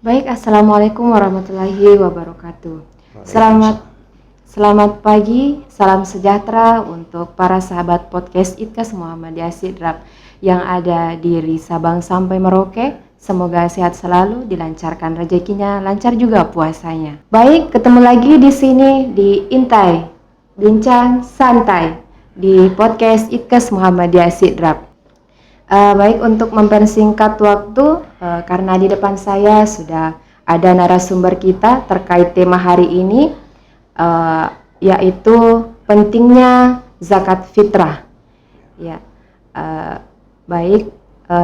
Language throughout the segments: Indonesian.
Baik, Assalamualaikum warahmatullahi wabarakatuh. Selamat Selamat pagi, salam sejahtera untuk para sahabat podcast ITKAS Muhammadiyah Sidrap yang ada di Sabang sampai Merauke. Semoga sehat selalu, dilancarkan rezekinya, lancar juga puasanya. Baik, ketemu lagi di sini di Intai, Bincang Santai di podcast ITKAS Muhammadiyah Sidrap. Baik, untuk mempersingkat waktu, karena di depan saya sudah ada narasumber kita terkait tema hari ini, yaitu pentingnya zakat fitrah. Ya, baik.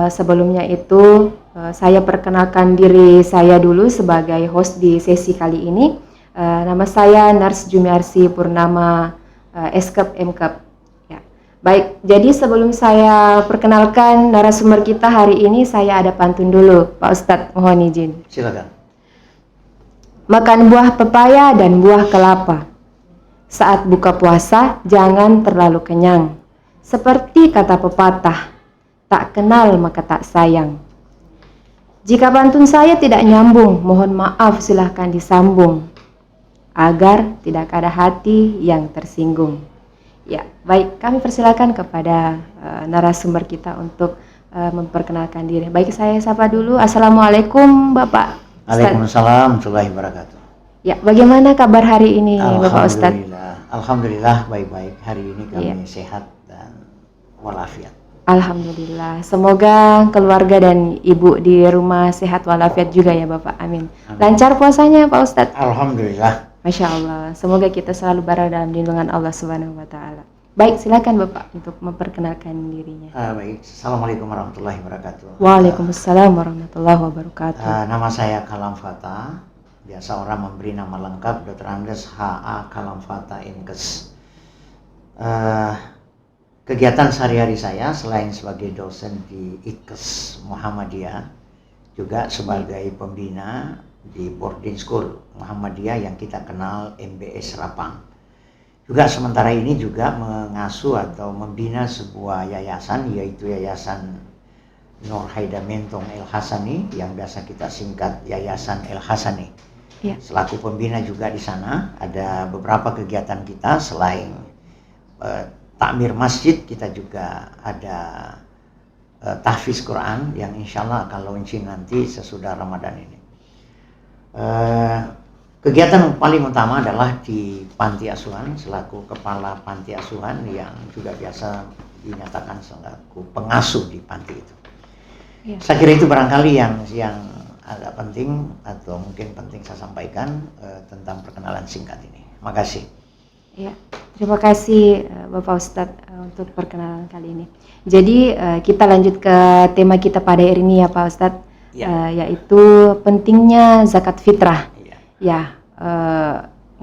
Sebelumnya itu saya perkenalkan diri saya dulu sebagai host di sesi kali ini. Nama saya Nars Jumiarsi Purnama, Eskep Mkep. Ya. Baik. Jadi sebelum saya perkenalkan narasumber kita hari ini, saya ada pantun dulu, Pak Ustadz. Mohon izin. Silakan. Makan buah pepaya dan buah kelapa. Saat buka puasa, jangan terlalu kenyang. Seperti kata pepatah, tak kenal maka tak sayang. Jika pantun saya tidak nyambung, mohon maaf, silahkan disambung, agar tidak ada hati yang tersinggung. Ya, baik, kami persilakan kepada narasumber kita untuk memperkenalkan diri. Baik, saya sapa dulu. Assalamualaikum, Bapak. Waalaikumsalam warahmatullahi wabarakatuh. Ya, bagaimana kabar hari ini, Bapak Ustadz? Alhamdulillah baik-baik. Hari ini kami sehat dan walafiat. Alhamdulillah. Semoga keluarga dan ibu di rumah sehat walafiat juga ya Bapak. Amin. Lancar puasanya Pak Ustadz? Alhamdulillah. Masya Allah. Semoga kita selalu berada dalam lindungan Allah Subhanahu Wa Taala. Baik, silakan Bapak untuk memperkenalkan dirinya. Baik. Assalamualaikum warahmatullahi wabarakatuh. Waalaikumsalam warahmatullahi wabarakatuh. Nama saya Kalam Fata. Biasa orang memberi nama lengkap Dr. Andes H.A. Kalam Fata Inkes. Kegiatan sehari-hari saya selain sebagai dosen di ITKAS Muhammadiyah, juga sebagai pembina di boarding school Muhammadiyah yang kita kenal MBS Rapang. Juga sementara ini juga mengasuh atau membina sebuah yayasan, yaitu Yayasan Nur Haida Mentong El Hasani yang biasa kita singkat Yayasan El Hasani. Ya. Selaku pembina juga di sana ada beberapa kegiatan kita selain takmir masjid, kita juga ada tahfiz Quran yang insya Allah akan launching nanti sesudah Ramadan ini. Kegiatan paling utama adalah di panti asuhan, selaku kepala panti asuhan yang juga biasa dinyatakan selaku pengasuh di panti itu. Ya. Saya kira itu barangkali yang agak penting atau mungkin penting saya sampaikan tentang perkenalan singkat ini. Makasih. Ya, terima kasih Bapak Ustadz untuk perkenalan kali ini. Jadi kita lanjut ke tema kita pada hari ini ya Pak Ustadz, yaitu pentingnya zakat fitrah. Ya,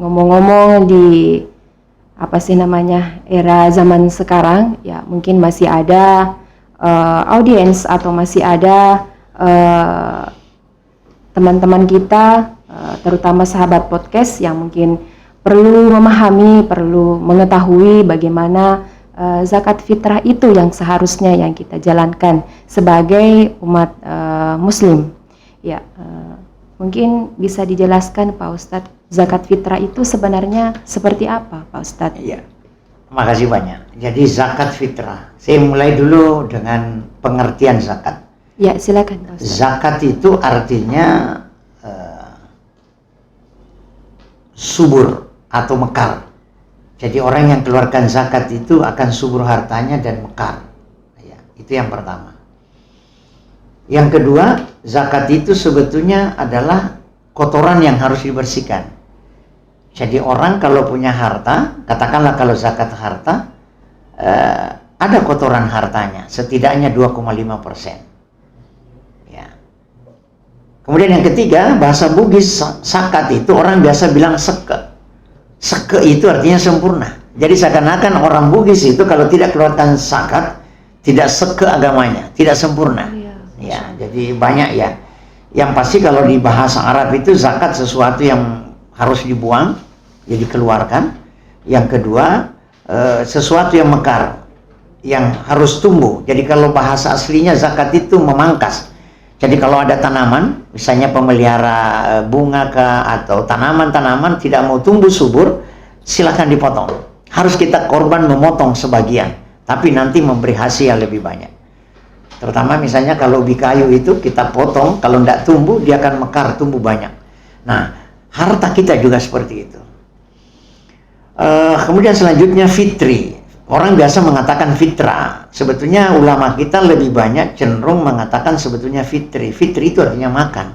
ngomong-ngomong di era zaman sekarang, ya mungkin masih ada audiens atau masih ada teman-teman kita, terutama sahabat podcast yang mungkin perlu memahami, perlu mengetahui bagaimana zakat fitrah itu yang seharusnya yang kita jalankan sebagai umat muslim. Ya, mungkin bisa dijelaskan Pak Ustadz, zakat fitrah itu sebenarnya seperti apa Pak Ustadz? Iya, makasih banyak. Jadi zakat fitrah, saya mulai dulu dengan pengertian zakat. Ya, silakan Pak Ustadz. Zakat itu artinya subur atau mekar. Jadi orang yang keluarkan zakat itu akan subur hartanya dan mekar. Ya, itu yang pertama. Yang kedua, zakat itu sebetulnya adalah kotoran yang harus dibersihkan. Jadi orang kalau punya harta, katakanlah kalau zakat harta, ada kotoran hartanya, setidaknya 2,5%. Ya. Kemudian yang ketiga, bahasa Bugis, zakat itu orang biasa bilang seke. Seke itu artinya sempurna. Jadi seakan-akan orang Bugis itu kalau tidak keluarkan zakat, tidak seke agamanya, tidak sempurna. Ya, jadi banyak ya. Yang pasti kalau di bahasa Arab itu zakat sesuatu yang harus dibuang, jadi dikeluarkan. Yang kedua, sesuatu yang mekar, yang harus tumbuh. Jadi kalau bahasa aslinya zakat itu memangkas. Jadi kalau ada tanaman, misalnya pemelihara bunga atau tanaman-tanaman tidak mau tumbuh subur, silakan dipotong. Harus kita korban memotong sebagian, tapi nanti memberi hasil yang lebih banyak. Terutama misalnya kalau ubi kayu itu kita potong, kalau tidak tumbuh dia akan mekar, tumbuh banyak. Nah, harta kita juga seperti itu. Kemudian selanjutnya fitri. Orang biasa mengatakan fitrah. Sebetulnya ulama kita lebih banyak cenderung mengatakan sebetulnya fitri. Fitri itu artinya makan.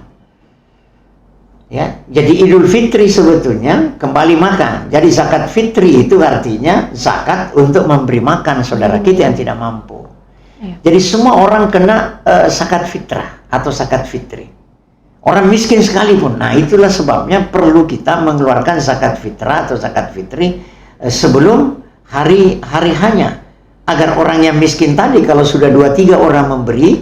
Ya, jadi Idul Fitri sebetulnya kembali makan. Jadi zakat fitri itu artinya zakat untuk memberi makan saudara kita yang tidak mampu. Jadi semua orang kena zakat fitrah atau zakat fitri. Orang miskin sekalipun. Nah, itulah sebabnya perlu kita mengeluarkan zakat fitrah atau zakat fitri sebelum hari hanya, agar orang yang miskin tadi kalau sudah 2-3 orang memberi,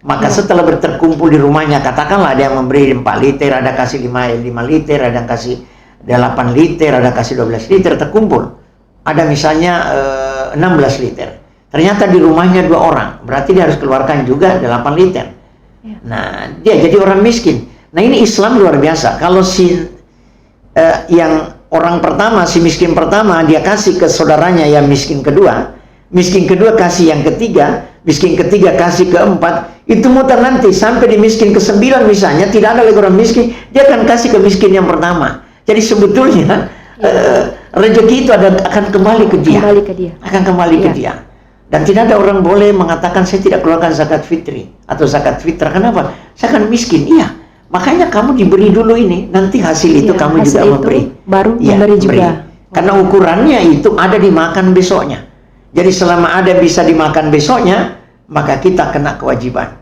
maka setelah berterkumpul di rumahnya, katakanlah ada yang memberi 4 liter, ada kasih 5 liter, ada yang kasih 8 liter, ada kasih 12 liter, terkumpul ada misalnya 16 liter, ternyata di rumahnya 2 orang, berarti dia harus keluarkan juga 8 liter. Nah, dia jadi orang miskin. Nah, ini Islam luar biasa. Kalau yang orang pertama, si miskin pertama, dia kasih ke saudaranya yang miskin kedua kasih yang ketiga, miskin ketiga kasih keempat, itu muter nanti sampai di miskin ke-9 misalnya, tidak ada lagi orang miskin, dia akan kasih ke miskin yang pertama. Jadi sebetulnya rezeki itu akan kembali ke dia. Akan kembali ke dia. Dan tidak ada orang boleh mengatakan saya tidak keluarkan zakat fitri atau zakat fitrah. Kenapa? Saya kan miskin. Iya. Makanya kamu diberi dulu ini, nanti hasil itu kamu juga memberi. Baru memberi juga. Karena ukurannya itu ada dimakan besoknya. Jadi selama ada bisa dimakan besoknya, maka kita kena kewajiban.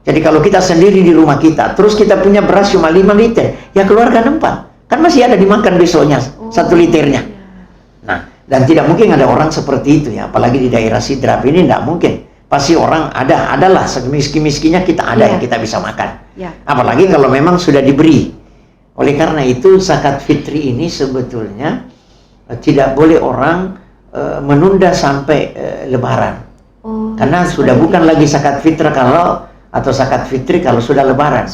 Jadi kalau kita sendiri di rumah kita, terus kita punya beras cuma 5 liter, ya keluarkan 4. Kan masih ada dimakan besoknya 1 liternya. Nah, dan tidak mungkin ada orang seperti itu ya, apalagi di daerah Sidrap ini tidak mungkin. Pasti orang adalah semiskin-miskinnya kita ada yang kita bisa makan. Apalagi kalau memang sudah diberi. Oleh karena itu zakat fitri ini sebetulnya tidak boleh orang menunda sampai Lebaran. Karena sudah bukan lagi zakat fitrah atau zakat fitri kalau sudah Lebaran.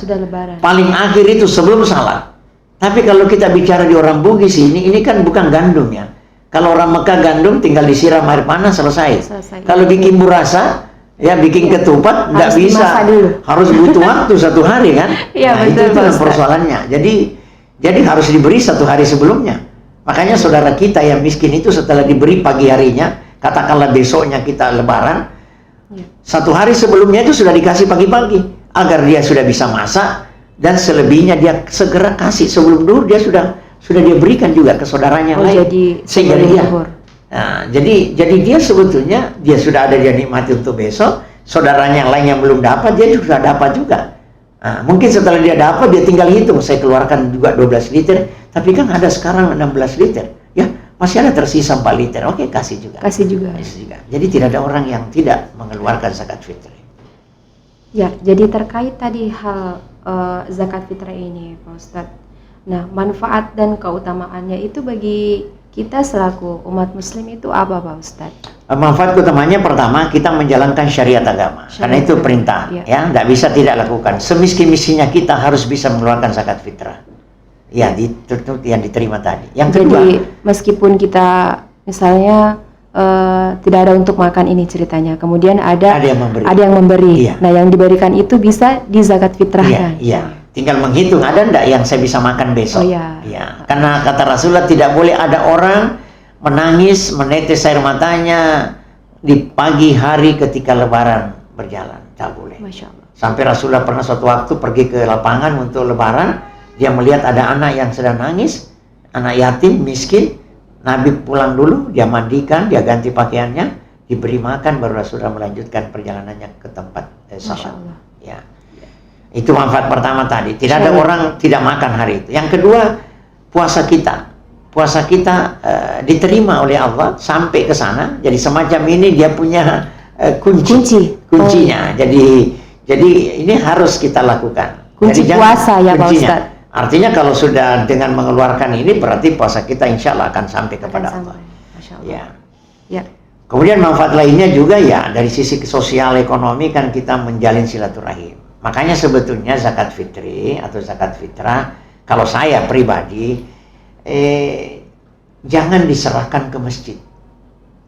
Paling akhir itu sebelum salat. Tapi kalau kita bicara di orang Bugis ini kan bukan gandum ya. Kalau orang Mekah gandum tinggal disiram air panas selesai. Kalau bikin burasa, ya bikin ketupat nggak bisa, harus butuh waktu 1 hari kan. Nah, itu persoalannya. Jadi harus diberi 1 hari sebelumnya. Makanya saudara kita yang miskin itu setelah diberi pagi harinya, katakanlah besoknya kita Lebaran, 1 hari sebelumnya itu sudah dikasih pagi-pagi agar dia sudah bisa masak, dan selebihnya dia segera kasih sebelum duhur, dia sudah dia berikan juga ke saudaranya lain. Sehingga dia jadi dia sebetulnya dia sudah ada, dia nikmati untuk besok, saudaranya yang lain yang belum dapat dia sudah dapat juga. Nah, mungkin setelah dia dapat dia tinggal hitung, saya keluarkan juga 12 liter, tapi kan ada sekarang 16 liter ya, masih ada tersisa 4 liter, oke kasih juga. Jadi tidak ada orang yang tidak mengeluarkan zakat fitri. Ya, jadi terkait tadi hal zakat fitrah ini Pak Ustadz, nah manfaat dan keutamaannya itu bagi kita selaku umat muslim itu apa Pak Ustadz? Manfaat utamanya pertama, kita menjalankan syariat agama. Karena itu perintah, ya, tidak bisa tidak lakukan. Semiskin-miskinnya kita harus bisa mengeluarkan zakat fitrah. Ya, yang diterima tadi. Yang kedua, jadi meskipun kita misalnya tidak ada untuk makan ini ceritanya, kemudian ada yang memberi. Nah, yang diberikan itu bisa di zakat fitrahkan. Iya. Tinggal menghitung ada enggak yang saya bisa makan besok. Karena kata Rasulullah tidak boleh ada orang menangis, menetes air matanya di pagi hari ketika Lebaran berjalan. Tak boleh. Masya Allah. Sampai Rasulullah pernah suatu waktu pergi ke lapangan untuk Lebaran, dia melihat ada anak yang sedang nangis, anak yatim, miskin. Nabi pulang dulu, dia mandikan, dia ganti pakaiannya, diberi makan, baru Rasulullah melanjutkan perjalanannya ke tempat salat. Ya. Itu manfaat pertama tadi. Tidak ada orang tidak makan hari itu. Yang kedua, puasa kita. Puasa kita diterima oleh Allah sampai ke sana. Jadi semacam ini dia punya kuncinya. Jadi ini harus kita lakukan. Kunci puasa ya Pak Ustadz. Artinya kalau sudah dengan mengeluarkan ini berarti puasa kita insya Allah akan sampai kepada Allah. Masya Allah. Ya. Kemudian manfaat lainnya juga ya dari sisi sosial ekonomi kan kita menjalin silaturahim. Makanya sebetulnya zakat fitri atau zakat fitrah, kalau saya pribadi, jangan diserahkan ke masjid.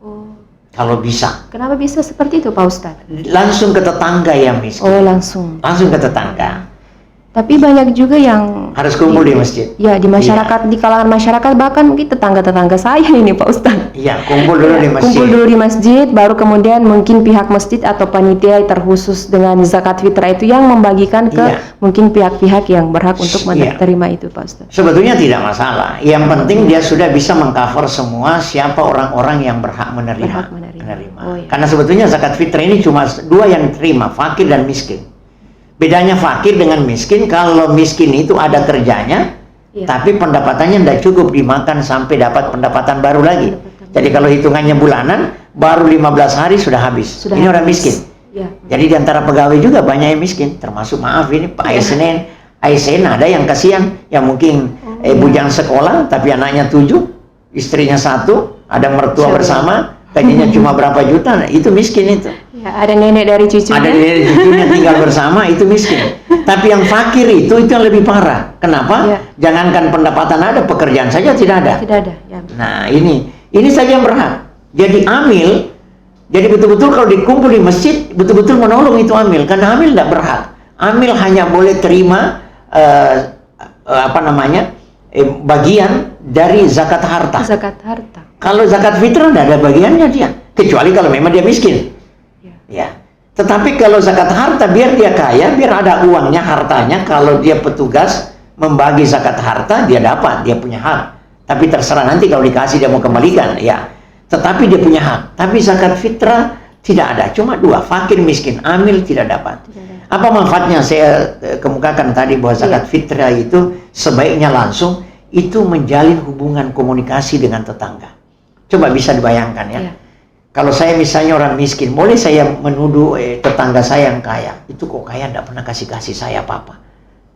Oh. Kalau bisa. Kenapa bisa seperti itu Pak Ustadz? Langsung ke tetangga yang miskin. Oh, langsung. Langsung ke tetangga. Tapi banyak juga yang Harus kumpul di masjid. Ya, di masyarakat, di kalangan masyarakat, bahkan mungkin tetangga-tetangga saya ini Pak Ustadz. Iya, kumpul dulu di masjid. Kumpul dulu di masjid, baru kemudian mungkin pihak masjid atau panitia terkhusus dengan zakat fitrah itu yang membagikan ke mungkin pihak-pihak yang berhak untuk menerima itu Pak Ustadz. Sebetulnya tidak masalah. Yang penting dia sudah bisa mengcover semua siapa orang-orang yang berhak menerima. Oh, iya. Karena sebetulnya zakat fitrah ini cuma dua yang terima, fakir dan miskin. Bedanya fakir dengan miskin, kalau miskin itu ada kerjanya, tapi pendapatannya tidak cukup dimakan sampai dapat pendapatan baru lagi. Jadi kalau hitungannya bulanan, baru 15 hari sudah habis. Ini orang miskin. Jadi di antara pegawai juga banyak yang miskin, termasuk maaf ini Pak ASN ada yang kasihan, yang mungkin bujang sekolah, tapi anaknya 7, istrinya 1, ada mertua bersama, gajinya cuma berapa juta, itu miskin itu. Ya, ada nenek dari cucunya. Ada nenek cucunya tinggal bersama, itu miskin. Tapi yang fakir itu yang lebih parah. Kenapa? Jangankan pendapatan ada, pekerjaan saja tidak ada. Tidak ada. Ya. Nah ini saja yang berhak. Jadi amil, jadi betul-betul kalau dikumpul di masjid, betul-betul menolong itu amil. Karena amil tidak berhak. Amil hanya boleh terima bagian dari zakat harta. Zakat harta. Kalau zakat fitrah tidak ada bagiannya dia, kecuali kalau memang dia miskin. Ya. Tetapi kalau zakat harta, biar dia kaya, biar ada uangnya, hartanya, kalau dia petugas membagi zakat harta, dia dapat, dia punya hak. Tapi terserah nanti kalau dikasih dia mau kembalikan, ya. Tetapi dia punya hak. Tapi zakat fitrah tidak ada, cuma dua, fakir miskin, amil tidak dapat. Apa manfaatnya? Saya kemukakan tadi bahwa zakat fitrah itu sebaiknya langsung itu menjalin hubungan komunikasi dengan tetangga. Coba bisa dibayangkan ya. Kalau saya misalnya orang miskin, boleh saya menuduh tetangga saya yang kaya, itu kok kaya tidak pernah kasih saya apa-apa.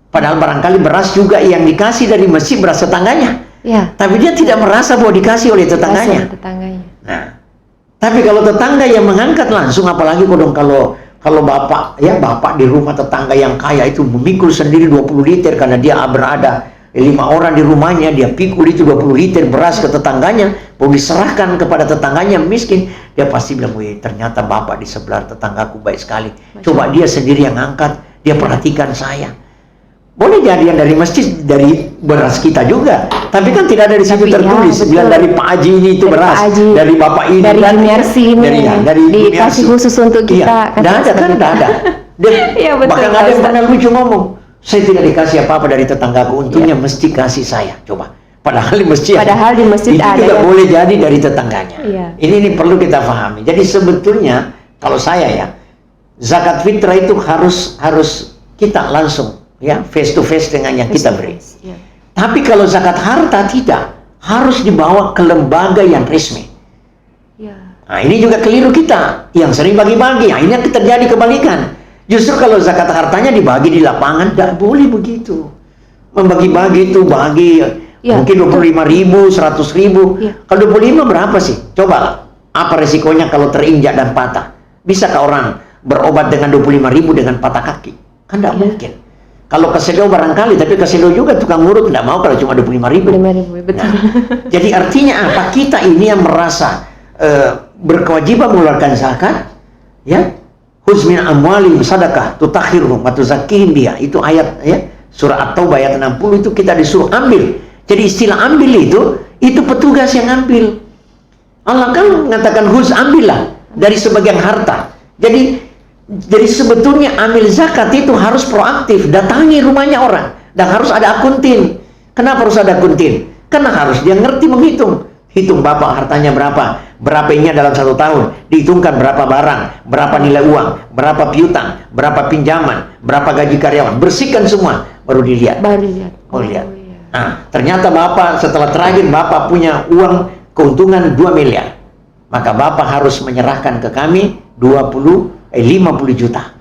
Padahal barangkali beras juga yang dikasih dari masjid beras tetangganya. Ya. Tapi dia tidak merasa bahwa dikasih oleh tetangganya. Nah, tapi kalau tetangga yang mengangkat langsung, apalagi kalau bapak di rumah tetangga yang kaya itu memikul sendiri 20 liter karena dia berada 5 orang di rumahnya, dia pikul itu 20 liter beras ke tetangganya, mau diserahkan kepada tetangganya miskin, dia pasti bilang, wih ternyata bapak di sebelah tetanggaku baik sekali. Coba dia sendiri yang angkat, dia perhatikan saya. Boleh jadi yang dari masjid, dari beras kita juga, tapi kan tidak ada di situ tertulis. Bilang dari Pak Haji ini itu beras, dari bapak ini, dari Mersi ini, dari dikasih khusus untuk kita. Tidak ada kan, tidak ada. Bahkan ada yang pernah lucu ngomong, saya tidak dikasih apa-apa dari tetanggaku, untungnya mesti kasih saya. Coba, padahal di masjid itu ada juga boleh jadi dari tetangganya. Ini perlu kita pahami. Jadi sebetulnya kalau saya zakat fitrah itu harus kita langsung face to face dengan yang kita beri. Tapi kalau zakat harta tidak, harus dibawa ke lembaga yang resmi. Nah ini juga keliru kita yang sering bagi-bagi. Nah, ini yang terjadi kebalikan. Justru kalau zakat hartanya dibagi di lapangan, tidak boleh begitu. Membagi-bagi itu mungkin 25.000, 100.000. Kalau 25 berapa sih? Coba, apa resikonya kalau terinjak dan patah? Bisakah orang berobat dengan 25.000 dengan patah kaki? Kan tidak mungkin. Kalau kesedo barangkali, tapi kesedo juga tukang urut tidak mau kalau cuma 25.000. Betul. Nah, jadi artinya apa? Kita ini yang merasa berkewajiban mengeluarkan zakat, Khudz min amwalihim sadaqah tutahhiruhum wa tuzakkihim biha. Itu ayat surah At-Taubah ayat 60 itu kita disuruh ambil. Jadi istilah ambil itu petugas yang ambil. Allah kan mengatakan khudz, ambillah dari sebagian harta. Jadi sebetulnya amil zakat itu harus proaktif, datangi rumahnya orang dan harus ada akuntin. Kenapa harus ada akuntin? Karena harus dia ngerti menghitung. Hitung bapak hartanya berapa ini dalam 1 tahun, dihitungkan berapa barang, berapa nilai uang, berapa piutang, berapa pinjaman, berapa gaji karyawan, bersihkan semua, baru dilihat. Nah, ternyata bapak setelah terakhir bapak punya uang keuntungan 2 miliar, maka bapak harus menyerahkan ke kami 50 juta.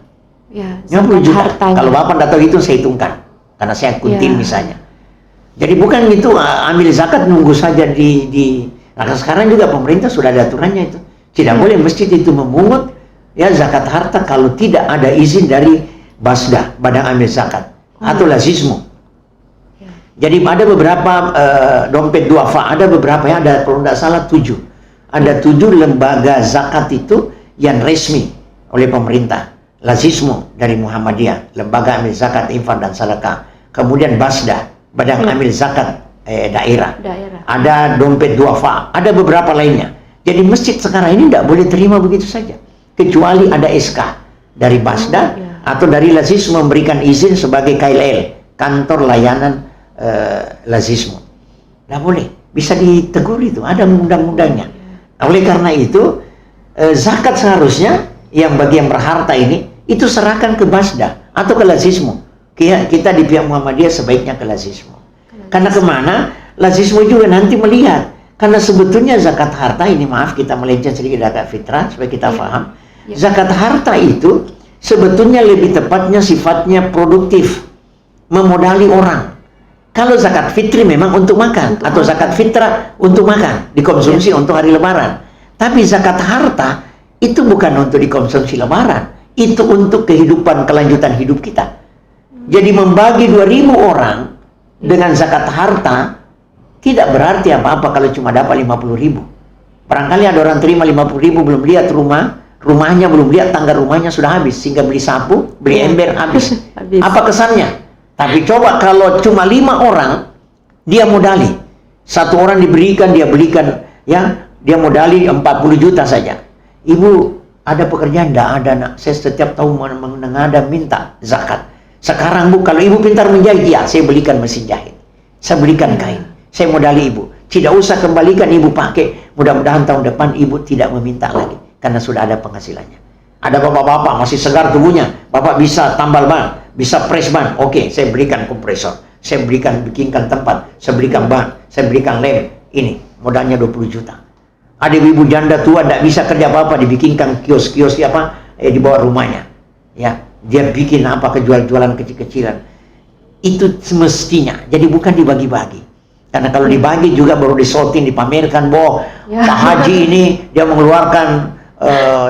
50 juta. Hartanya. Kalau bapak tidak tahu itu saya hitungkan, karena saya kuntin misalnya. Jadi bukan itu ambil zakat nunggu saja nah sekarang juga pemerintah sudah ada aturannya itu. Tidak boleh masjid itu memungut zakat harta kalau tidak ada izin dari basda, badan amil zakat, atau lazismu. Ya. Jadi ada beberapa dompet duafa, ada beberapa ya, ada kalau tidak salah 7. Ada 7 lembaga zakat itu yang resmi oleh pemerintah. Lazismu dari Muhammadiyah, lembaga amil zakat, infak dan sedekah. Kemudian basda, badan amil zakat daerah. Ada dompet duafa, ada beberapa lainnya. Jadi masjid sekarang ini tidak boleh terima begitu saja, kecuali ada SK dari basda atau dari lazismu memberikan izin sebagai KLL, kantor layanan lazismu. Tidak boleh, bisa ditegur itu, ada undang-undangnya. Oleh karena itu zakat seharusnya yang bagi yang berharta ini itu serahkan ke basda atau ke lazismu. Kita di pihak Muhammadiyah sebaiknya ke lazismu. Karena kemana? Lazismu juga nanti melihat. Karena sebetulnya zakat harta ini, maaf kita melenceng sedikit zakat fitrah supaya kita paham. Zakat harta itu sebetulnya lebih tepatnya sifatnya produktif, memodali orang. Kalau zakat fitri memang untuk makan, atau zakat fitrah untuk makan, dikonsumsi untuk hari lebaran. Tapi zakat harta itu bukan untuk dikonsumsi lebaran, itu untuk kehidupan kelanjutan hidup kita. Jadi membagi 2.000 orang dengan zakat harta tidak berarti apa-apa kalau cuma dapat 50.000. Barangkali ada orang terima 50.000 belum lihat rumahnya belum lihat tangga rumahnya sudah habis, sehingga beli sapu, beli ember habis. Apa kesannya? Tapi coba kalau cuma 5 orang dia modali, 1 orang diberikan, dia belikan ya, dia modali 40 juta saja. Ibu ada pekerjaan? Tidak ada nak, saya setiap tahun menengadah minta zakat. Sekarang Bu, kalau ibu pintar menjahit, ya saya belikan mesin jahit, saya belikan kain, saya modali ibu. Tidak usah kembalikan, ibu pakai. Mudah-mudahan tahun depan ibu tidak meminta lagi, karena sudah ada penghasilannya. Ada bapak-bapak masih segar tubuhnya, bapak bisa tambal ban, bisa press ban. Oke, saya berikan kompresor, saya bikinkan tempat, saya berikan ban, saya berikan lem. Ini modalnya 20 juta. Ada ibu janda tua tidak bisa kerja apa-apa, dibikinkan kios-kios di bawah rumahnya. Ya, dia bikin apa, kejual-jualan kecil-kecilan. Itu semestinya. Jadi bukan dibagi-bagi. Karena kalau dibagi juga baru disorting, dipamerkan, bahwa Pak Haji ini dia mengeluarkan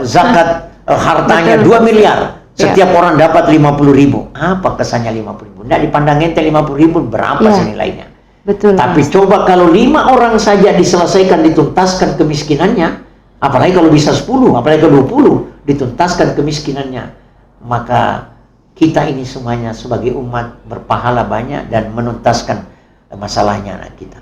zakat hartanya 2 miliar. Setiap orang dapat 50.000. Apa kesannya 50.000? Tidak dipandang ente 50.000 berapa senilainya. Betul. Tapi coba kalau 5 orang saja diselesaikan, dituntaskan kemiskinannya, apalagi kalau bisa 10, apalagi kalau 20 dituntaskan kemiskinannya, maka kita ini semuanya sebagai umat berpahala banyak dan menuntaskan masalahnya anak kita.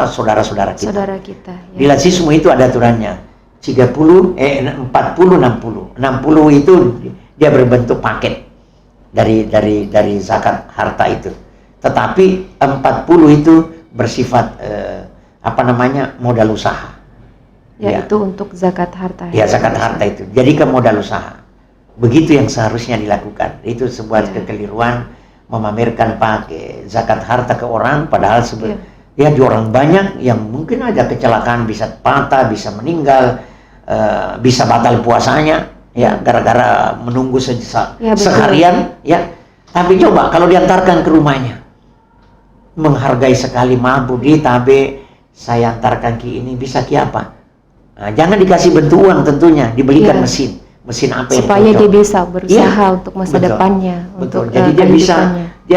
Saudara-saudara kita. Saudara kita. Ya. Di lazismu itu ada aturannya. 40, 60. 60 itu dia berbentuk paket dari zakat harta itu. Tetapi 40 itu bersifat modal usaha. Ya, itu untuk zakat harta. Ya, zakat harta itu. Jadi ke modal usaha. Begitu yang seharusnya dilakukan. Itu sebuah kekeliruan memamerkan pakai zakat harta ke orang, padahal di orang banyak yang mungkin ada kecelakaan, bisa patah, bisa meninggal, bisa batal puasanya, ya gara-gara menunggu seharian, ya. Tapi coba kalau diantarkan ke rumahnya, menghargai sekali, mampu di tabe saya antarkan ki ini, bisa ki apa? Nah, jangan dikasih bentuk uang, tentunya dibelikan mesin apa yang supaya dia bisa berusaha untuk masa depannya. Betul. Jadi dia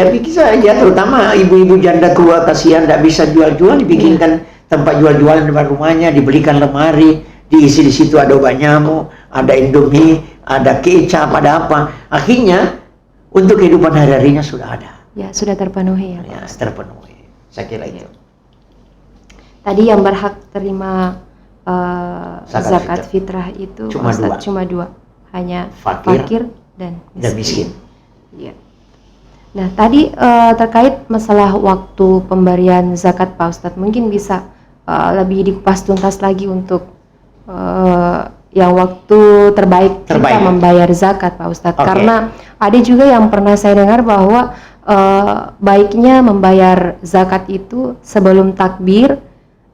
bisa aja, terutama ibu-ibu janda tua kasihan tidak bisa jual-jual, dibikinkan tempat jual-jualan di depan rumahnya, dibelikan lemari, diisi di situ ada obat nyamuk, ada Indomie, ada kecap, ada apa. Akhirnya untuk kehidupan hari-harinya sudah ada. Ya, sudah terpenuhi ya. Ya, terpenuhi. Saya kira itu. Tadi yang berhak terima zakat fitrah itu cuma dua, hanya fakir dan miskin. Ya. Nah, tadi terkait masalah waktu pemberian zakat, Pak Ustadz, mungkin bisa lebih dikupas tuntas lagi untuk yang waktu terbaik kita membayar zakat, Pak Ustadz. Karena ada juga yang pernah saya dengar bahwa baiknya membayar zakat itu sebelum takbir.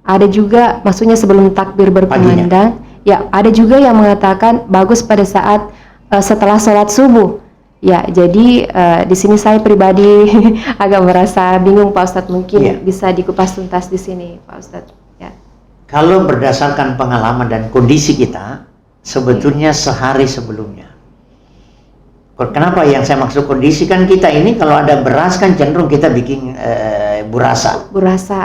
Ada juga, maksudnya sebelum takbir berkumandang. Ya, ada juga yang mengatakan bagus pada saat setelah sholat subuh. Ya, jadi di sini saya pribadi agak merasa bingung, Pak Ustadz. Mungkin bisa dikupas tuntas di sini, Pak Ustadz. Ya. Kalau berdasarkan pengalaman dan kondisi kita, sebetulnya sehari sebelumnya. Kenapa yang saya maksud kondisi kan kita ini kalau ada beras kan cenderung kita bikin burasa,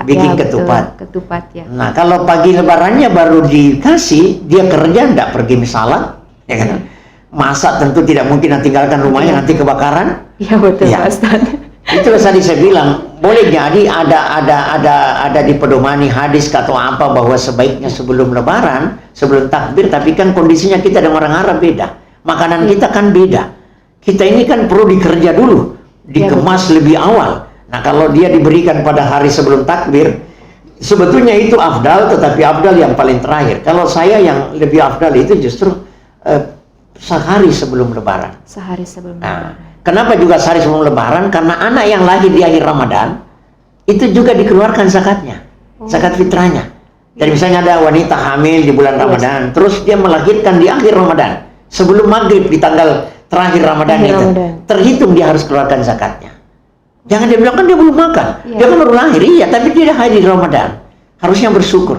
bikin ya, ketupat. Ketupat ya. Nah kalau pagi lebarannya baru dikasih, dia kerja nggak pergi misalnya, ya kan? Masak tentu tidak mungkin tinggalkan rumahnya nanti kebakaran. Iya betul ya. Ustaz. Itu tadi saya bilang boleh jadi ada dipedomani hadis atau apa bahwa sebaiknya sebelum lebaran, sebelum takbir, tapi kan kondisinya kita dengan orang Arab beda, makanan kita kan beda. Kita ini kan perlu dikerja dulu, dikemas lebih awal. Nah kalau dia diberikan pada hari sebelum takbir, sebetulnya itu afdal, tetapi afdal yang paling terakhir. Kalau saya yang lebih afdal itu justru sehari sebelum lebaran. Sehari sebelum Nah, lebaran. kenapa juga sehari sebelum lebaran? Karena anak yang lahir di akhir Ramadan, itu juga dikeluarkan zakatnya, zakat fitrahnya. Jadi misalnya ada wanita hamil di bulan Ramadan, terus dia melahirkan di akhir Ramadan, sebelum maghrib di tanggal terakhir Ramadan itu, terhitung dia harus keluarkan zakatnya. Jangan dia bilang kan dia belum makan, dia kan baru lahir, iya, tapi dia hadir di Ramadan, harusnya bersyukur,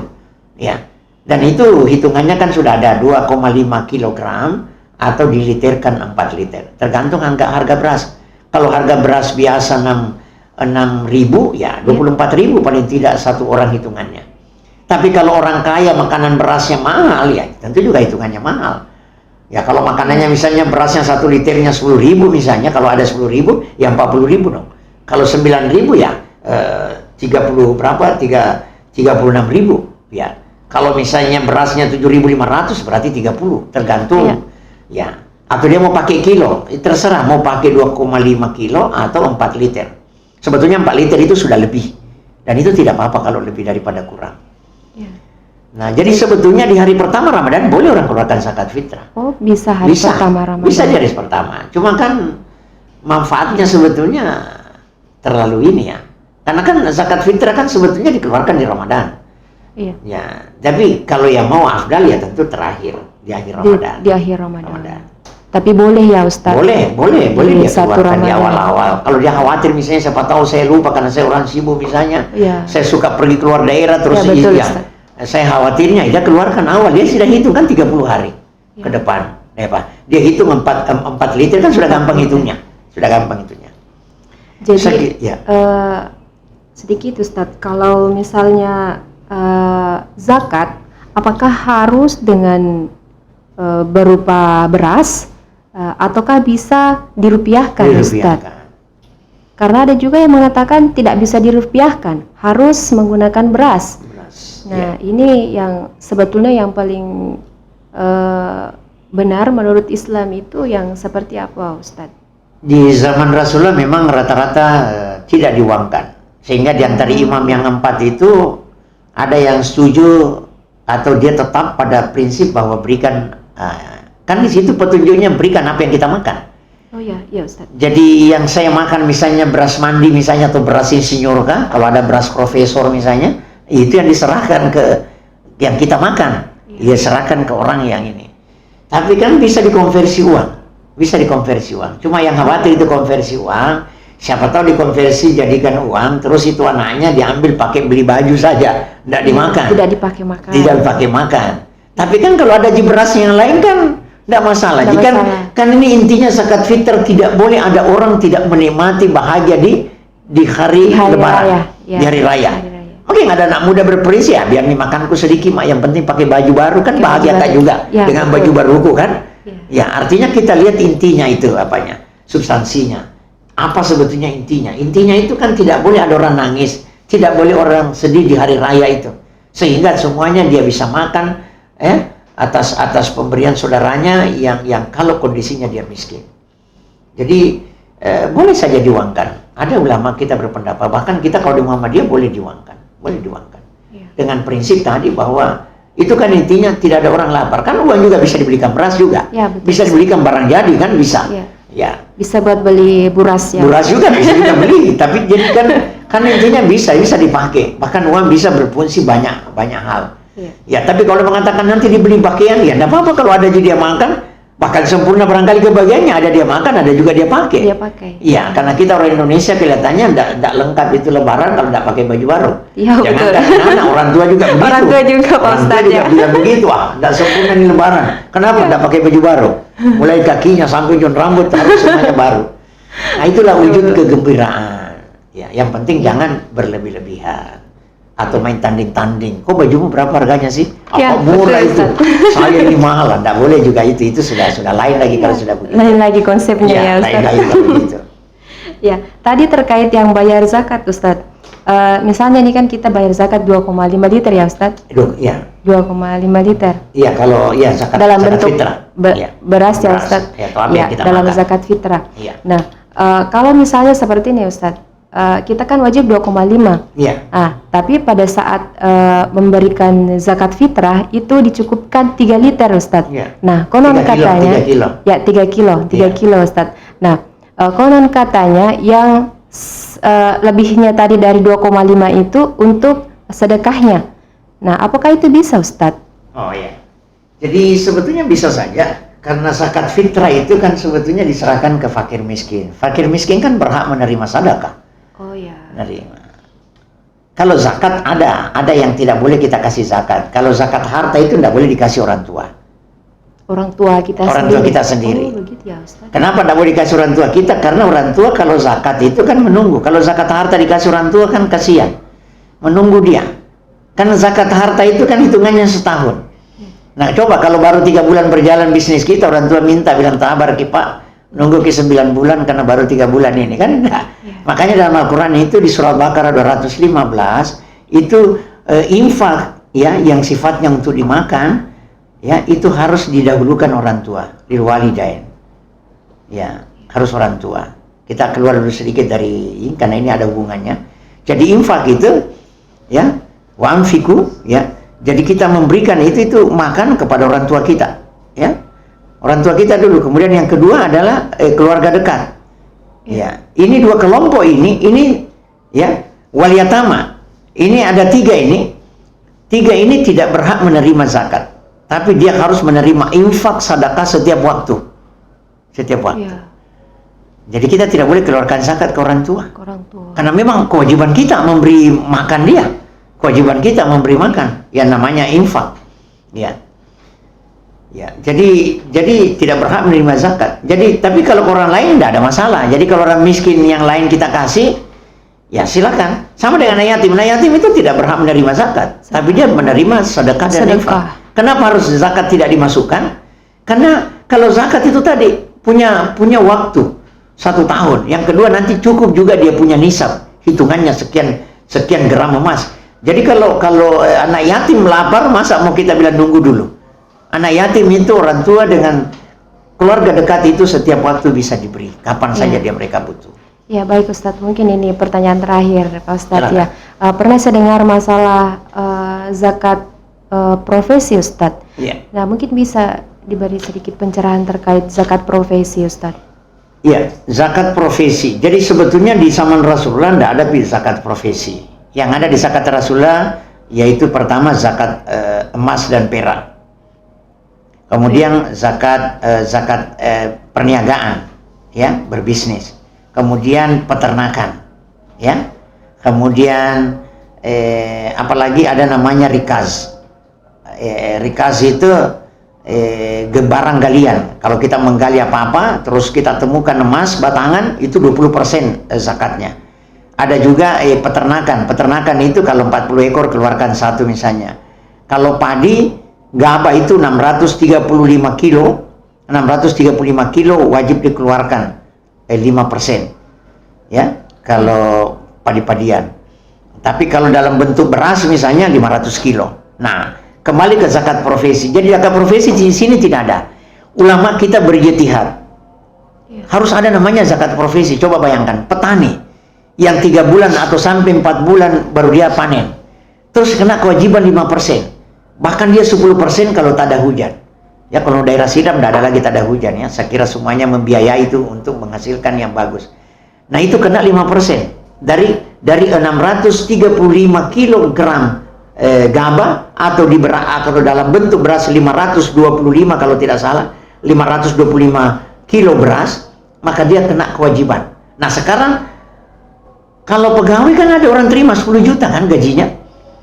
ya. Dan itu hitungannya kan sudah ada 2,5 kilogram atau diliterkan 4 liter, tergantung harga beras. Kalau harga beras biasa 6.000, ya 24.000 paling tidak satu orang hitungannya. Tapi kalau orang kaya makanan berasnya mahal, ya tentu juga hitungannya mahal. Ya kalau makanannya misalnya berasnya 1 liternya 10.000 misalnya, kalau ada 10.000 ya 40.000 dong. Kalau 9.000 ya 36.000 ya. Kalau misalnya berasnya 7.500 berarti 30, tergantung ya. Atau dia mau pakai kilo, terserah mau pakai 2,5 kilo atau 4 liter. Sebetulnya 4 liter itu sudah lebih, dan itu tidak apa-apa kalau lebih daripada kurang. Nah, jadi sebetulnya di hari pertama Ramadan boleh orang keluarkan zakat fitrah. Oh, bisa hari pertama Ramadan. Bisa di hari pertama. Cuma kan manfaatnya sebetulnya terlalu ini ya. Karena kan zakat fitrah kan sebetulnya dikeluarkan di Ramadan. Iya. Ya, tapi kalau yang mau afdal ya tentu terakhir di akhir Ramadan. Di akhir Ramadan. Tapi boleh ya Ustaz? Boleh dia keluarkan di Ramadan. awal-awal. Kalau dia khawatir misalnya siapa tahu saya lupa karena saya orang sibuk misalnya. Saya suka pergi keluar daerah terus saya khawatirnya dia keluarkan awal, dia sudah hitung kan 30 hari ke depan, ya Pak. Dia hitung 4 liter kan sudah gampang hitungnya, Jadi sedikit Ustaz, kalau misalnya zakat, apakah harus dengan berupa beras ataukah bisa dirupiahkan, Ustaz? Karena ada juga yang mengatakan tidak bisa dirupiahkan, harus menggunakan beras. Nah, ini yang sebetulnya yang paling benar menurut Islam itu yang seperti apa, Ustaz? Di zaman Rasulullah memang rata-rata tidak diuangkan, sehingga di antara imam yang 4 itu ada yang setuju atau dia tetap pada prinsip bahwa berikan, kan di situ petunjuknya berikan apa yang kita makan. Oh ya, iya Ustaz. Jadi yang saya makan misalnya beras mandi misalnya atau beras insinyur kah, kalau ada beras profesor misalnya, itu yang diserahkan ke yang kita makan, dia serahkan ke orang yang ini. Tapi kan bisa dikonversi uang, Cuma yang khawatir itu konversi uang, siapa tahu dikonversi jadikan uang, terus itu anaknya diambil pakai beli baju saja, tidak dimakan. Tidak dipakai makan. Tapi kan kalau ada beras yang lain kan tidak masalah. Kan ini intinya zakat fitr, tidak boleh ada orang tidak menikmati bahagia di hari lebaran, di hari raya. Oke, nggak ada anak muda berprinsip ya, biar nih makanku sedikit mak, yang penting pakai baju baru kan bahagia tak juga dengan baju baruku kan? Ya, artinya kita lihat intinya itu apanya, substansinya. Apa sebetulnya intinya? Intinya itu kan tidak boleh ada orang nangis, tidak boleh orang sedih di hari raya itu, sehingga semuanya dia bisa makan atas pemberian saudaranya yang kalau kondisinya dia miskin. Jadi boleh saja diuangkan. Ada ulama kita berpendapat bahkan kita kalau di Muhammadiyah boleh diuangkan. Dengan prinsip tadi bahwa itu kan intinya tidak ada orang lapar. Kan uang juga bisa dibelikan beras juga. Bisa dibelikan barang jadi kan bisa. Bisa buat beli buras ya. Buras juga bisa kita beli, tapi jadi kan intinya bisa dipakai. Bahkan uang bisa berfungsi banyak hal. Ya, tapi kalau mengatakan nanti dibeli pakaian ya enggak apa-apa kalau ada jadi dia makan, Bahkan sempurna barangkali kebagiannya, ada dia makan, ada juga dia pakai. Dia pakai. Iya, karena kita orang Indonesia kelihatannya tidak lengkap itu lebaran kalau tidak pakai baju baru. Iya, betul. Jangan anak, orang tua juga begitu. Orang tua juga, Pak Orang tua Ustadz, juga ya. bilang begitu, tidak sempurna ini lebaran. Kenapa tidak pakai baju baru? Mulai kakinya sampai ujung rambut harus semuanya baru. Nah, itulah wujud kegembiraan. Ya, yang penting jangan berlebih-lebihan. Atau main tanding-tanding. Kok bajumu berapa harganya sih? Ya, Apa murah betul, itu? Saya ini mahal. Tidak boleh juga itu. Itu sudah lain lagi kalau sudah begitu. Lain lagi konsepnya ya, Lain Ustadz. lagi kalau begitu. Ya, tadi terkait yang bayar zakat, Ustadz. Misalnya ini kan kita bayar zakat 2,5 liter ya, Ustadz? Iya. 2,5 liter. Iya, kalau zakat, Dalam zakat bentuk fitrah. Iya. beras ya, Ustadz? Ya, atau apa Ya, yang kita dalam makan. zakat fitrah. Iya. Nah, kalau misalnya seperti ini, Ustadz. Kita kan wajib 2,5. Iya. Tapi pada saat memberikan zakat fitrah itu dicukupkan 3 liter, Ustadz. Iya. Nah, konon 3 kilo, katanya 3 kilo. ya 3 kilo, 3 Iya. kilo, Ustadz. Nah, konon katanya yang lebihnya tadi dari 2,5 itu untuk sedekahnya. Nah, apakah itu bisa, Ustadz? Oh iya. Jadi sebetulnya bisa saja. Karena zakat fitrah itu kan sebetulnya diserahkan ke fakir miskin. Fakir miskin kan berhak menerima sedekah. Oh ya. Menerima. Kalau zakat ada yang tidak boleh kita kasih zakat. Kalau zakat harta itu tidak boleh dikasih orang tua. Orang tua kita Orang sendiri. tua kita sendiri. Oh, begitu ya, Ustaz. Kenapa tidak boleh dikasih orang tua kita? Karena orang tua kalau zakat itu kan menunggu. Kalau zakat harta dikasih orang tua kan kasihan. Menunggu dia. Karena zakat harta itu kan hitungannya setahun. Nah, coba kalau baru 3 bulan berjalan bisnis kita, orang tua minta bilang tabar ki Pak, nunggu ke 9 bulan karena baru 3 bulan ini kan enggak. Makanya dalam Al-Quran itu di surah Baqarah 215 itu infak ya yang sifatnya untuk dimakan ya itu harus didahulukan orang tua, lil walidain. Ya, harus orang tua. Kita keluar dulu sedikit dari ini karena ini ada hubungannya. Jadi infak itu ya, wa anfiqu ya. Jadi kita memberikan itu makan kepada orang tua kita, ya. Orang tua kita dulu. Kemudian yang kedua adalah keluarga dekat. Ya, ini 2 kelompok ini ya, wal yatama. Ini ada 3 ini. 3 ini tidak berhak menerima zakat, tapi dia harus menerima infak sedekah setiap waktu. Setiap waktu. Ya, Jadi kita tidak boleh keluarkan zakat ke orang tua. ke orang tua. Karena memang kewajiban kita memberi makan dia. Kewajiban kita memberi makan, yang namanya infak, ya. Ya, jadi tidak berhak menerima zakat. Jadi, tapi kalau orang lain tidak ada masalah. Jadi kalau orang miskin yang lain kita kasih, ya silakan. Sama dengan anak yatim. Anak yatim itu tidak berhak menerima zakat, tapi dia menerima sedekah dan infak. Kenapa harus zakat tidak dimasukkan? Karena kalau zakat itu tadi punya waktu 1 tahun. Yang kedua nanti cukup juga dia punya nisab, hitungannya sekian gram emas. Jadi kalau anak yatim lapar, masa mau kita bilang nunggu dulu? Anak yatim itu orang tua dengan keluarga dekat itu setiap waktu bisa diberi, kapan saja dia mereka butuh. Ya, baik Ustadz. Mungkin ini pertanyaan terakhir, Pak Ustadz. Silakan. Ya. Pernah saya dengar masalah zakat profesi, Ustadz. Iya. Nah, mungkin bisa diberi sedikit pencerahan terkait zakat profesi, Ustadz. Iya, zakat profesi. Jadi sebetulnya di zaman Rasulullah tidak ada zakat profesi. Yang ada di zakat Rasulullah yaitu pertama zakat emas dan perak. Kemudian zakat perniagaan, ya, berbisnis. Kemudian peternakan, ya. Kemudian apalagi ada namanya rikaz. Rikaz itu barang galian. Kalau kita menggali apa-apa, terus kita temukan emas batangan, itu 20% zakatnya. Ada juga peternakan. Peternakan itu kalau 40 ekor keluarkan 1 misalnya. Kalau padi gabah itu 635 kilo. 635 kilo wajib dikeluarkan 5%. Ya, kalau padi-padian. Tapi kalau dalam bentuk beras misalnya 500 kilo. Nah, kembali ke zakat profesi. Jadi zakat profesi di sini tidak ada. Ulama kita berijtihad. Harus ada namanya zakat profesi. Coba bayangkan, petani yang 3 bulan atau sampai 4 bulan baru dia panen, terus kena kewajiban 5%, bahkan dia 10% kalau tak ada hujan. Ya, kalau daerah Sidam tidak ada lagi tak ada hujan, ya. Saya kira semuanya membiayai itu untuk menghasilkan yang bagus. Nah, itu kena 5% dari 635 kilogram gabah atau dalam bentuk beras 525 kalau tidak salah, 525 kilo beras, maka dia kena kewajiban. Nah sekarang kalau pegawai kan ada orang terima 10 juta kan gajinya.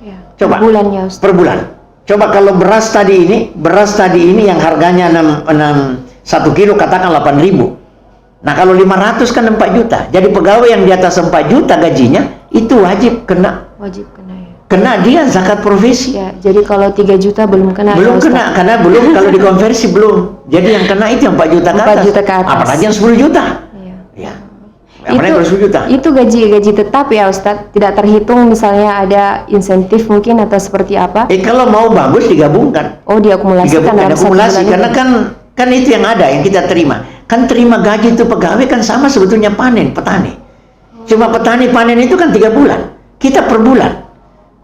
Ya. Coba Per bulan ya Ustaz. per bulan. Coba kalau beras tadi ini yang harganya 1 kilo katakan 8.000. Nah kalau 500 kan 4 juta. Jadi pegawai yang di atas 4 juta gajinya itu wajib kena Ya. kena dia zakat profesi. Ya, jadi kalau 3 juta belum kena. Belum ya, Ustaz? kena karena belum kalau dikonversi belum. Jadi yang kena itu yang 4 juta ke 4 atas. juta ke atas. Apalagi yang 10 juta. Iya. Ya. Apalagi yang 10 juta. Itu gaji tetap ya Ustadz, tidak terhitung misalnya ada insentif mungkin atau seperti apa? Kalau mau bagus digabungkan. Oh, diakumulasikan dalam satu Akumulasi bulan karena itu. kan itu yang ada yang kita terima. Kan terima gaji itu pegawai kan sama sebetulnya petani. Cuma petani panen itu kan 3 bulan. Kita per bulan.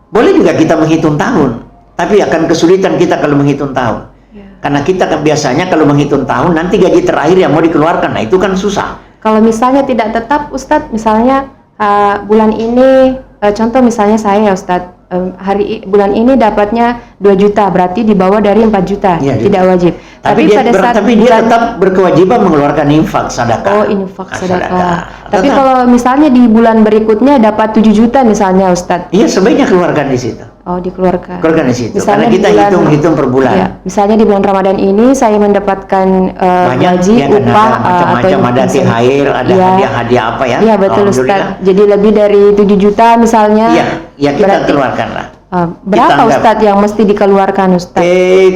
Boleh juga kita menghitung tahun, tapi akan kesulitan kita kalau menghitung tahun. Ya. Karena kita kan biasanya kalau menghitung tahun nanti gaji terakhir yang mau dikeluarkan, nah itu kan susah. Kalau misalnya tidak tetap Ustadz, misalnya bulan ini, contoh misalnya saya Ustadz, bulan ini dapatnya 2 juta, berarti di bawah dari 4 juta, Ya, tidak wajib. Tapi dia tetap berkewajiban mengeluarkan infak sedekah. Oh, infak sedekah. Tapi kalau misalnya di bulan berikutnya dapat 7 juta misalnya Ustadz. Iya, sebaiknya keluarkan di situ. Oh, dikeluarkan. Keluarkan di situ. Misalnya karena kita hitung per bulan. Ya, misalnya di bulan Ramadan ini saya mendapatkan gaji, upah, macam-macam, ada THR, ada ya, hadiah-hadiah apa ya. Iya, betul Ustadz. Jadi lebih dari 7 juta misalnya. Iya, ya kita keluarkan lah. Berapa Ustadz yang mesti dikeluarkan Ustadz?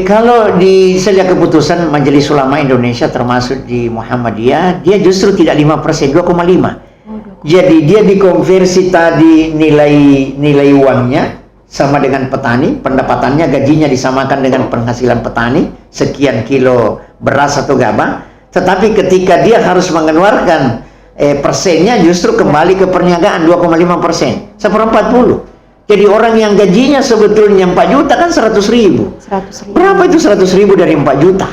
Kalau di sejak keputusan Majelis Ulama Indonesia termasuk di Muhammadiyah, dia justru tidak 5%, 2,5. Jadi dia dikonversi tadi nilai uangnya sama dengan petani, pendapatannya gajinya disamakan dengan penghasilan petani, sekian kilo beras atau gabah. Tetapi ketika dia harus mengeluarkan persennya justru kembali ke perniagaan 2,5%, 1/40. Jadi orang yang gajinya sebetulnya 4 juta kan 100.000. Berapa itu 100.000 dari 4 juta?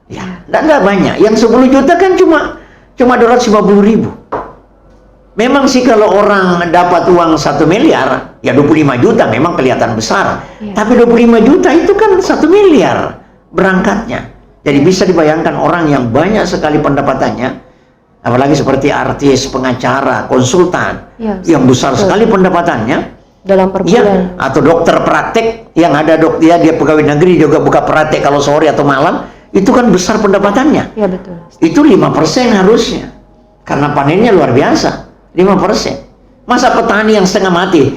Ya, enggak banyak. Yang 10 juta kan cuma 250.000. Memang sih kalau orang dapat uang 1 miliar, ya 25 juta memang kelihatan besar. Ya. Tapi 25 juta itu kan 1 miliar berangkatnya. Jadi bisa dibayangkan orang yang banyak sekali pendapatannya, apalagi seperti artis, pengacara, konsultan, ya, yang besar sekali pendapatannya. Dalam per bulan. Ya, atau dokter praktek yang ada dia pegawai negeri juga buka praktek kalau sore atau malam, itu kan besar pendapatannya. Ya, betul. Itu 5% harusnya. Karena panennya luar biasa. 5%. Masa petani yang setengah mati,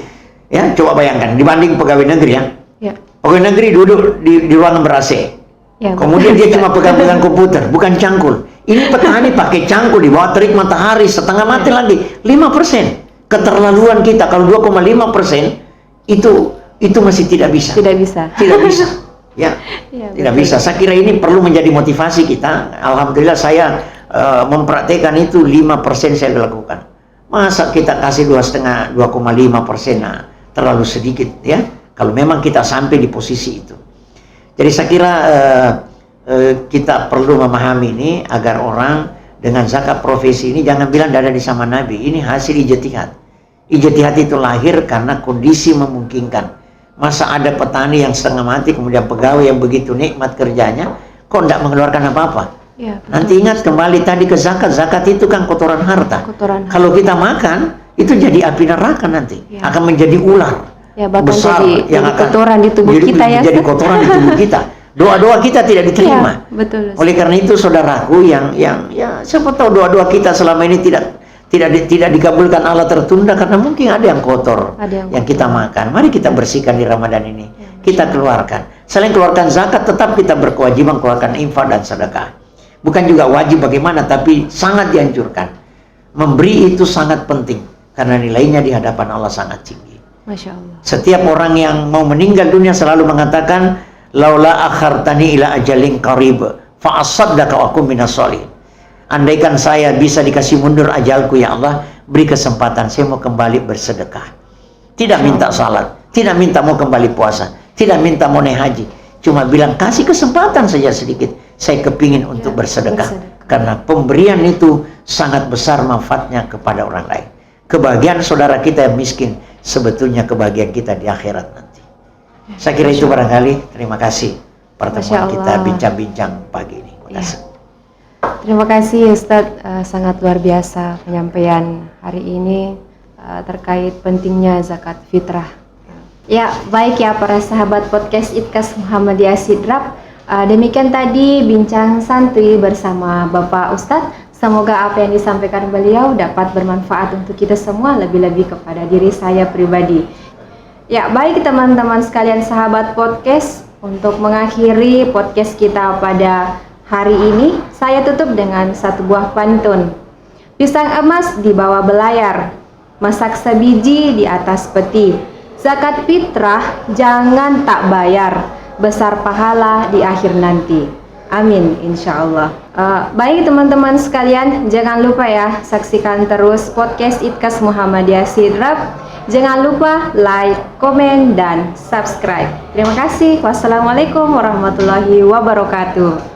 ya coba bayangkan dibanding pegawai negeri ya. Ya. Pegawai negeri duduk di ruangan ber-AC. Ya, kemudian dia cuma pegang-pegang komputer, bukan cangkul. Ini petani pakai cangkul di bawah terik matahari, setengah mati lagi. 5%. Keterlaluan kita kalau 2,5% itu masih tidak bisa. Tidak bisa. Ya, tidak bisa. Saya kira ini perlu menjadi motivasi kita. Alhamdulillah saya mempraktekkan itu 5% saya lakukan. Masa kita kasih 2,5%, nah, terlalu sedikit ya. Kalau memang kita sampai di posisi itu. Jadi saya kira kita perlu memahami ini agar orang dengan zakat profesi ini jangan bilang tidak ada di zaman Nabi. Ini hasil ijtihad. Ijtihad itu lahir karena kondisi memungkinkan. Masa ada petani yang setengah mati, kemudian pegawai yang begitu nikmat kerjanya, kok tidak mengeluarkan apa-apa? Ya, nanti ingat kembali tadi ke zakat. Zakat itu kan kotoran harta. Kalau kita makan, itu jadi api neraka nanti. Ya. Akan menjadi ular. Ya, bahkan besar jadi kotoran di tubuh kita ya. Jadi kotoran di tubuh kita. Doa-doa kita tidak diterima. Ya, betul. Oleh karena itu saudaraku yang ya siapa tahu doa-doa kita selama ini tidak dikabulkan, Allah tertunda karena mungkin ada yang kotor yang kita makan. Mari kita bersihkan di Ramadan ini. Ya, kita keluarkan. Selain keluarkan zakat, tetap kita berkewajiban keluarkan infak dan sedekah. Bukan juga wajib bagaimana, tapi sangat dianjurkan. Memberi itu sangat penting karena nilainya di hadapan Allah sangat tinggi. Masya Allah. Setiap orang yang mau meninggal dunia selalu mengatakan, laula akhartani ila ajalin qarib fa asaddaka wa akum minas sholihin. Andaikan saya bisa dikasih mundur ajalku ya Allah, beri kesempatan saya mau kembali bersedekah. Tidak minta salat, tidak minta mau kembali puasa, tidak minta mau naik haji, cuma bilang kasih kesempatan saja sedikit, saya kepingin untuk bersedekah. Karena pemberian itu sangat besar manfaatnya kepada orang lain. Kebahagiaan saudara kita yang miskin sebetulnya kebahagiaan kita di akhirat nanti. Saya kira itu barangkali. Terima kasih pertemuan kita bincang-bincang pagi ini. Terima kasih. Terima kasih Ustadz, sangat luar biasa penyampaian hari ini terkait pentingnya zakat fitrah. Ya, baik ya para sahabat podcast ITKAS Muhammadiyah Sidrap. Demikian tadi bincang santuy bersama Bapak Ustadz. Semoga apa yang disampaikan beliau dapat bermanfaat untuk kita semua, lebih-lebih kepada diri saya pribadi. Ya, baik teman-teman sekalian sahabat podcast, untuk mengakhiri podcast kita pada hari ini, saya tutup dengan satu buah pantun. Pisang emas di bawah belayar, masak sebiji di atas peti. Zakat fitrah jangan tak bayar, besar pahala di akhir nanti. Amin, insya Allah. Baik teman-teman sekalian, jangan lupa ya, saksikan terus podcast ITKAS Muhammadiyah Sidrap. Jangan lupa like, komen, dan subscribe. Terima kasih. Wassalamualaikum warahmatullahi wabarakatuh.